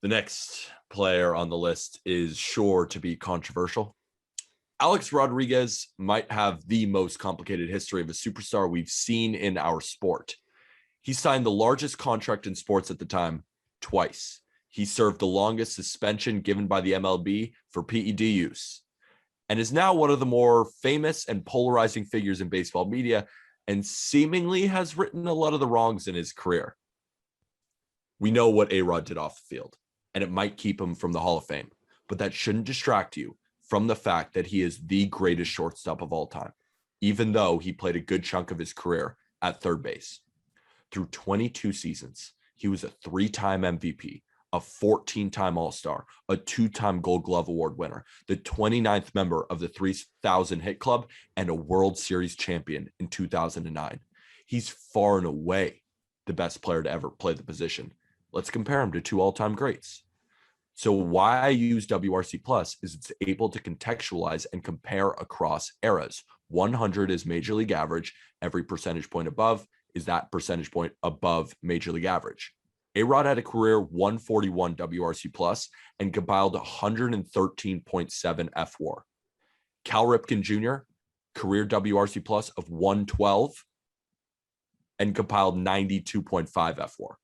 The next player on the list is sure to be controversial. Alex Rodriguez might have the most complicated history of a superstar we've seen in our sport. He signed the largest contract in sports at the time twice. He served the longest suspension given by the MLB for PED use and is now one of the more famous and polarizing figures in baseball media and seemingly has written a lot of the wrongs in his career. We know what A-Rod did off the field, and it might keep him from the Hall of Fame, but that shouldn't distract you from the fact that he is the greatest shortstop of all time, even though he played a good chunk of his career at third base. Through 22 seasons, he was a 3-time MVP, a 14-time All-Star, a 2-time Gold Glove Award winner, the 29th member of the 3,000 hit club, and a World Series champion in 2009. He's far and away the best player to ever play the position. Let's compare him to 2 all-time greats. So why I use WRC Plus is it's able to contextualize and compare across eras. 100 is Major League average. Every percentage point above is that percentage point above Major League average. A-Rod had a career 141 WRC Plus and compiled 113.7 F-WAR. Cal Ripken Jr., career WRC Plus of 112 and compiled 92.5 F-WAR.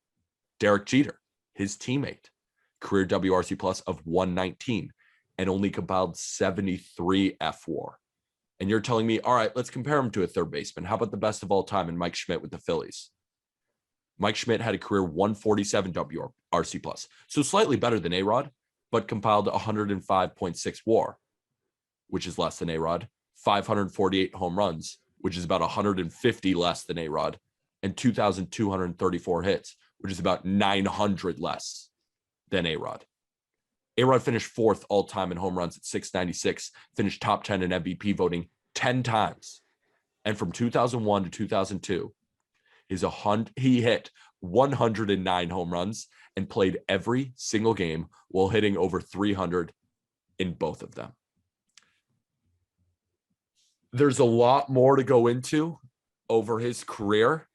Derek Jeter, his teammate, career WRC Plus of 119 and only compiled 73 F-WAR. And you're telling me, all right, let's compare him to a third baseman. How about the best of all time and Mike Schmidt with the Phillies? Mike Schmidt had a career 147 WRC Plus, so slightly better than A-Rod, but compiled 105.6 WAR, which is less than A-Rod, 548 home runs, which is about 150 less than A-Rod, and 2,234 hits, which is about 900 less than A-Rod. A-Rod finished 4th all-time in home runs at 696, finished top 10 in MVP voting 10 times. And from 2001 to 2002, he hit 109 home runs and played every single game while hitting over 300 in both of them. There's a lot more to go into over his career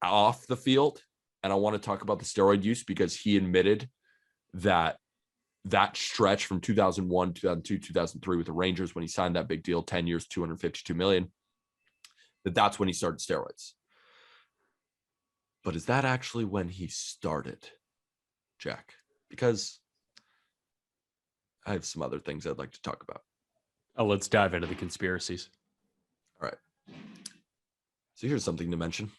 off the field. And I want to talk about the steroid use because he admitted that stretch from 2001, 2002, 2003 with the Rangers when he signed that big deal, 10 years, $252 million, that's when he started steroids. But is that actually when he started, Jack? Because I have some other things I'd like to talk about. Oh, let's dive into the conspiracies. All right. So here's something to mention.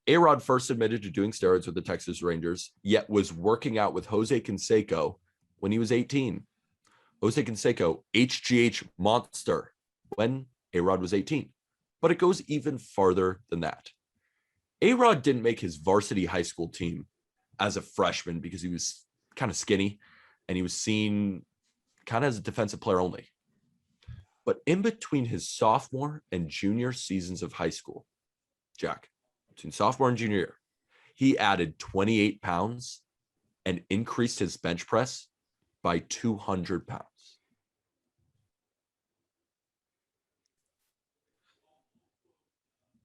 A-Rod first admitted to doing steroids with the Texas Rangers, yet was working out with Jose Canseco when he was 18. Jose Canseco, HGH monster, when A-Rod was 18. But it goes even farther than that. A-Rod didn't make his varsity high school team as a freshman because he was kind of skinny and he was seen kind of as a defensive player only. But in between his sophomore and junior seasons of high school, Jack, between sophomore and junior year, he added 28 pounds and increased his bench press by 200 pounds.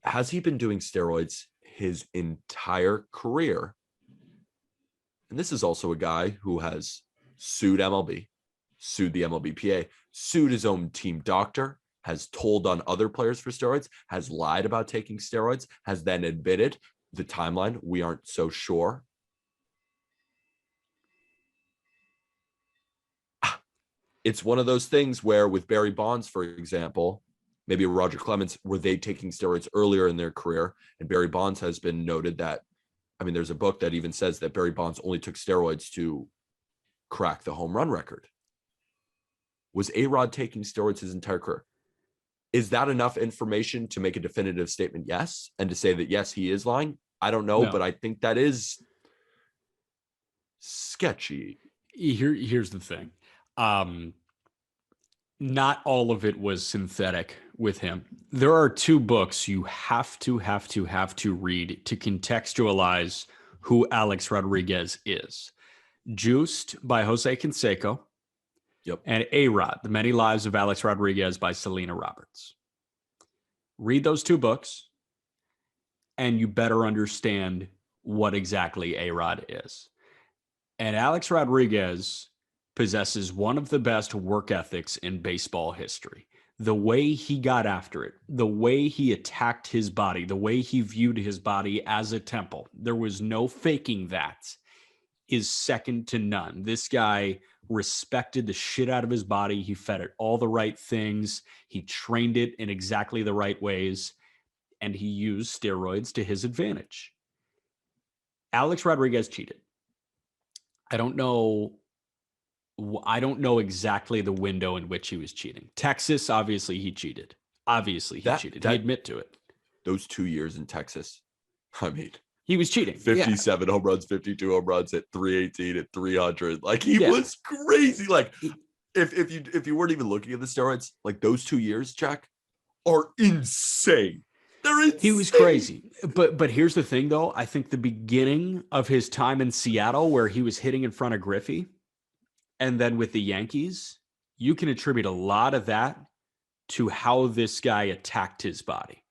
Has he been doing steroids his entire career? And this is also a guy who has sued MLB, sued the MLBPA, sued his own team doctor, has told on other players for steroids, has lied about taking steroids, has then admitted. The timeline, we aren't so sure. It's one of those things where with Barry Bonds, for example, maybe Roger Clemens, were they taking steroids earlier in their career? And Barry Bonds has been noted that, I mean, there's a book that even says that Barry Bonds only took steroids to crack the home run record. Was A-Rod taking steroids his entire career? Is that enough information to make a definitive statement? Yes. And to say that, yes, he is lying? I don't know, but I think that is sketchy. Here's the thing. Not all of it was synthetic with him. There are 2 books you have to read to contextualize who Alex Rodriguez is. Juiced by Jose Canseco. Yep. And A-Rod, The Many Lives of Alex Rodriguez by Selena Roberts. Read those 2 books, and you better understand what exactly A-Rod is. And Alex Rodriguez possesses one of the best work ethics in baseball history. The way he got after it, the way he attacked his body, the way he viewed his body as a temple, there was no faking that, is second to none. This guy respected the shit out of his body. He fed it all the right things. He trained it in exactly the right ways, and he used steroids to his advantage. Alex Rodriguez cheated. I don't know exactly the window in which he was cheating. Texas, obviously he cheated. He'd admit to it. Those 2 years in Texas, I mean, he was cheating. 57 home runs, 52 home runs at 318, at 300. Like, he was crazy. Like, if you weren't even looking at the steroids, like, those 2 years, Jack, are insane. They're insane. He was crazy. But here's the thing, though. I think the beginning of his time in Seattle, where he was hitting in front of Griffey, and then with the Yankees, you can attribute a lot of that to how this guy attacked his body.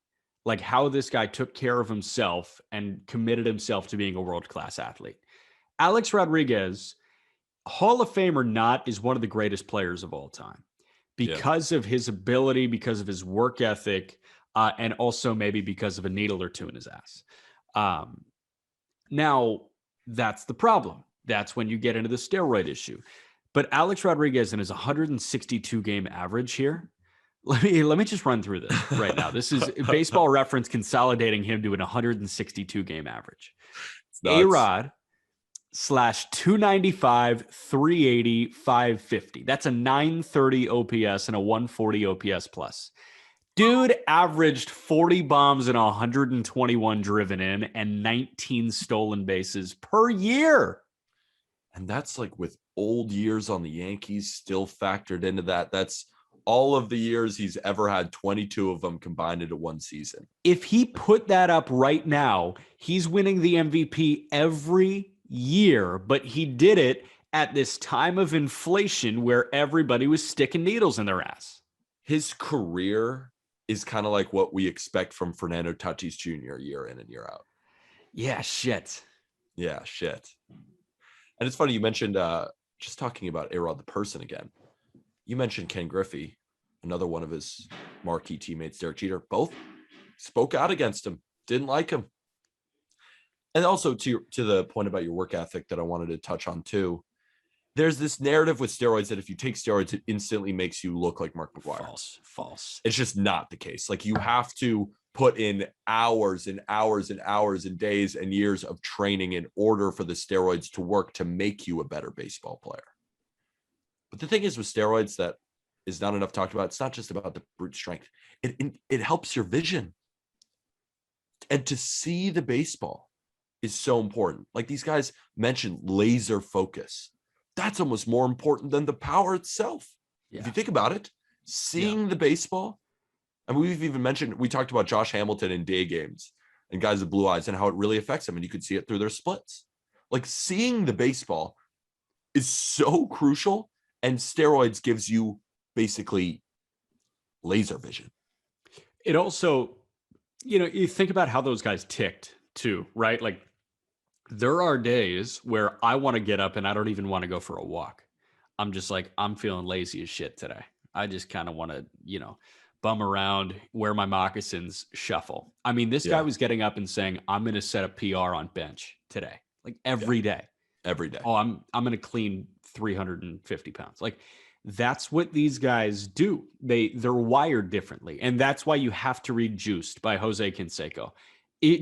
Like, how this guy took care of himself and committed himself to being a world-class athlete. Alex Rodriguez, Hall of Fame or not, is one of the greatest players of all time because of his ability, because of his work ethic, and also maybe because of a needle or two in his ass. Now, that's the problem. That's when you get into the steroid issue. But Alex Rodriguez and his 162 game average here, let me just run through this right now. This is Baseball Reference consolidating him to an 162 game average. A-Rod /295, 380, 550. That's a 930 OPS and a 140 OPS plus. Dude averaged 40 bombs and 121 driven in and 19 stolen bases per year. And that's like with old years on the Yankees still factored into that. That's all of the years he's ever had, 22 of them combined into one season. If he put that up right now, he's winning the MVP every year, but he did it at this time of inflation where everybody was sticking needles in their ass. His career is kind of like what we expect from Fernando Tatis Jr. year in and year out. Yeah, shit. And it's funny, you mentioned, just talking about A-Rod the person again, you mentioned Ken Griffey, another one of his marquee teammates, Derek Jeter, both spoke out against him, didn't like him. And also to the point about your work ethic that I wanted to touch on too, there's this narrative with steroids that if you take steroids, it instantly makes you look like Mark McGwire. False. It's just not the case. Like, you have to put in hours and hours and hours and days and years of training in order for the steroids to work to make you a better baseball player. But the thing is with steroids that is not enough talked about, it's not just about the brute strength. It helps your vision. And to see the baseball is so important. Like, these guys mentioned laser focus. That's almost more important than the power itself. Yeah. If you think about it, seeing the baseball, and we've even mentioned, we talked about Josh Hamilton in day games and guys with blue eyes and how it really affects them. And you could see it through their splits. Like, seeing the baseball is so crucial, and steroids gives you basically laser vision. It also, you think about how those guys ticked too, right? Like, there are days where I want to get up and I don't even want to go for a walk. I'm just like, I'm feeling lazy as shit today. I just kind of want to, bum around, wear my moccasins, shuffle. I mean, this guy was getting up and saying, I'm going to set a PR on bench today, like every day. Every day. Oh, I'm going to clean 350 pounds. Like, that's what these guys do. They're wired differently. And that's why you have to read Juiced by Jose Canseco.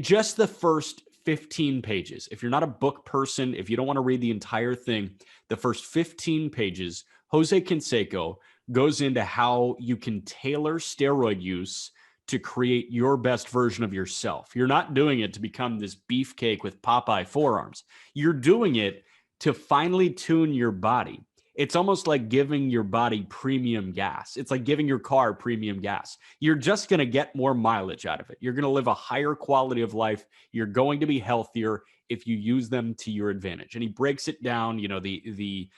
Just the first 15 pages. If you're not a book person, if you don't want to read the entire thing, the first 15 pages, Jose Canseco goes into how you can tailor steroid use to create your best version of yourself. You're not doing it to become this beefcake with Popeye forearms. You're doing it to finely tune your body. It's almost like giving your body premium gas. It's like giving your car premium gas. You're just going to get more mileage out of it. You're going to live a higher quality of life. You're going to be healthier if you use them to your advantage. And he breaks it down, the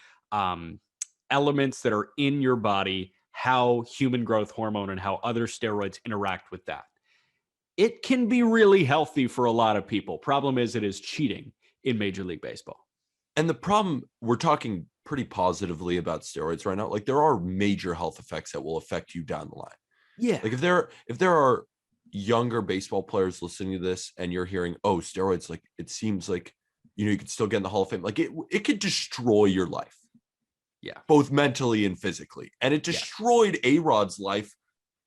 elements that are in your body, how human growth hormone and how other steroids interact with that. It can be really healthy for a lot of people. Problem is, it is cheating in Major League Baseball. And the problem, we're talking pretty positively about steroids right now. Like there are major health effects that will affect you down the line. Yeah. Like if there are younger baseball players listening to this and you're hearing, oh, steroids, like it seems like, you could still get in the Hall of Fame. Like it could destroy your life. Yeah. Both mentally and physically. And it destroyed A-Rod's life,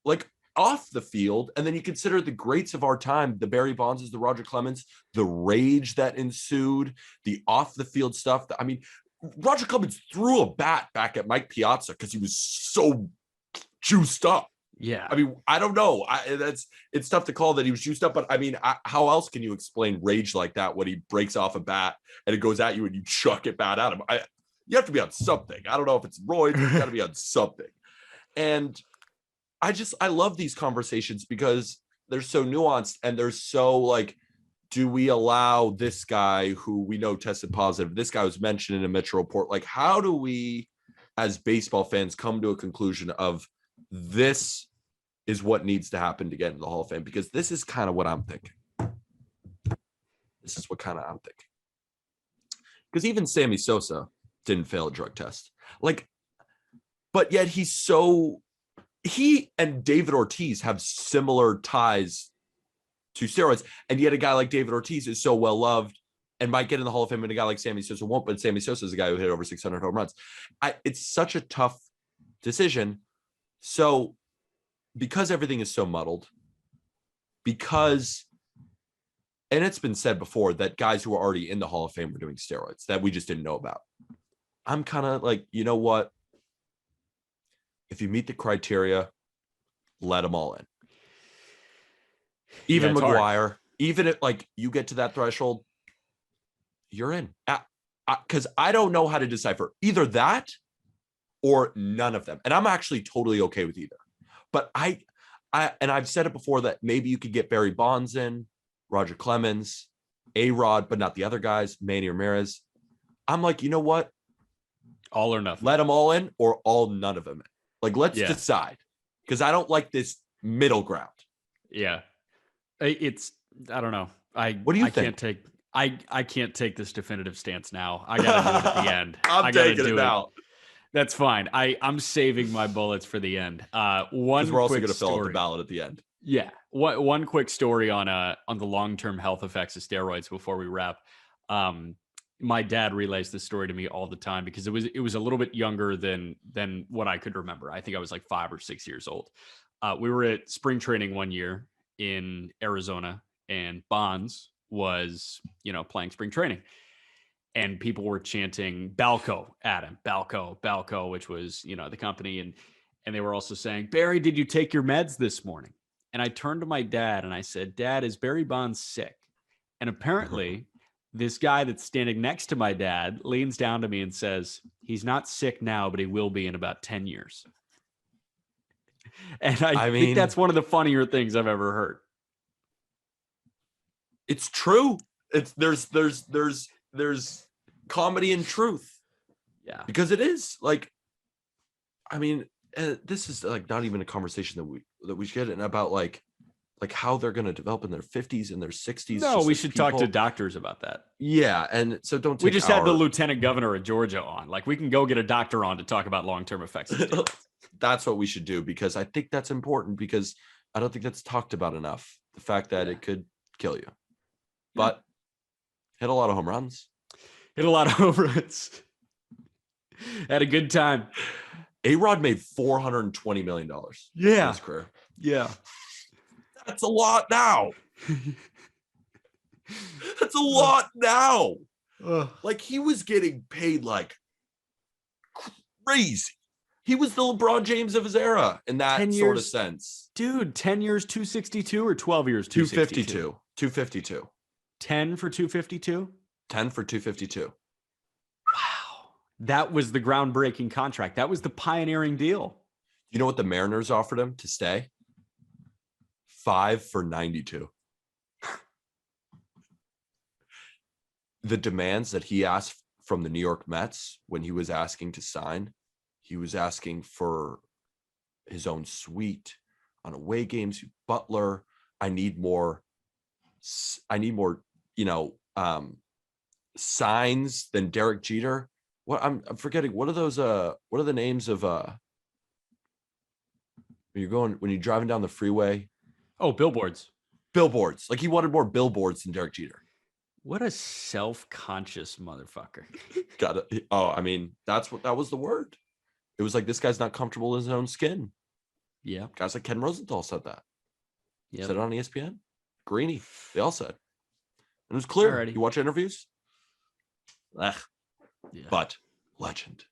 like off the field. And then you consider the greats of our time, the Barry Bonds, the Roger Clemens, the rage that ensued, the off the field stuff. I mean, Roger Clemens threw a bat back at Mike Piazza because he was so juiced up. Yeah. I mean, I don't know. It's tough to call that he was juiced up, but I mean, how else can you explain rage like that when he breaks off a bat and it goes at you and you chuck it bat at him? You have to be on something. I don't know if it's roids, you got to be on something. And I love these conversations because they're so nuanced and they're so like, do we allow this guy who we know tested positive? This guy was mentioned in a Mitchell report. Like, how do we, as baseball fans, come to a conclusion of this is what needs to happen to get into the Hall of Fame? Because this is kind of what I'm thinking. This is what kind of I'm thinking. Because even Sammy Sosa didn't fail a drug test. Like, but yet he and David Ortiz have similar ties to steroids. And yet a guy like David Ortiz is so well loved and might get in the Hall of Fame, and a guy like Sammy Sosa won't. But Sammy Sosa is a guy who hit over 600 home runs. It's such a tough decision. So because everything is so muddled, and it's been said before that guys who are already in the Hall of Fame were doing steroids that we just didn't know about. I'm kind of like, you know what? If you meet the criteria, let them all in. Even McGuire, even if like you get to that threshold, you're in. Because I don't know how to decipher either that or none of them. And I'm actually totally okay with either. But I've said it before that maybe you could get Barry Bonds in, Roger Clemens, A-Rod, but not the other guys, Manny Ramirez. I'm like, you know what? All or nothing. Let them all in or all none of them in. Like, let's decide. Because I don't like this middle ground. Yeah. I don't know. What do you think? I can't take this definitive stance now. I gotta do it at the end. I'm taking it now. That's fine. I'm saving my bullets for the end. Because we're also going to fill out the ballot at the end. Yeah. One quick story on the long-term health effects of steroids before we wrap. My dad relays this story to me all the time because it was a little bit younger than what I could remember. I think I was like 5 or 6 years old. We were at spring training one year in Arizona, and Bonds was, playing spring training. And people were chanting Balco at him, Balco, which was, the company. And they were also saying, Barry, did you take your meds this morning? And I turned to my dad and I said, Dad, is Barry Bonds sick? And apparently this guy that's standing next to my dad leans down to me and says, he's not sick now, but he will be in about 10 years. And I think that's one of the funnier things I've ever heard. It's true. There's comedy and truth. Yeah. Because it is like, this is like not even a conversation that we should get in about like how they're going to develop in their 50s and their 60s. No, we should talk to doctors about that. Yeah. And so don't take we just had the lieutenant governor of Georgia on. Like we can go get a doctor on to talk about long-term effects of steroids. That's what we should do, because I think that's important, because I don't think that's talked about enough. The fact that it could kill you. But hit a lot of home runs. Hit a lot of home runs. Had a good time. A-Rod made $420 million. Yeah. In his career. Yeah. That's a lot now. That's a lot now. Like he was getting paid like crazy. He was the LeBron James of his era in that sort of sense. Dude, 10 years, 262 or 12 years, 262? 252. 10 for 252? 10 for 252. Wow. That was the groundbreaking contract. That was the pioneering deal. You know what the Mariners offered him to stay? 5 for 92. The demands that he asked from the New York Mets when he was asking to sign, he was asking for his own suite on away games, Butler. I need more, signs than Derek Jeter. What I'm forgetting. What are those? What are the names of? When you're driving down the freeway. Oh, billboards. Billboards. Like he wanted more billboards than Derek Jeter. What a self-conscious motherfucker. Got it. Oh, I mean, that was the word. It was like this guy's not comfortable in his own skin. Yeah. Guys like Ken Rosenthal said that. Yeah. Said it on ESPN. Greeny. They all said. And it was clear. Alrighty. You watch interviews? Yeah. But legend.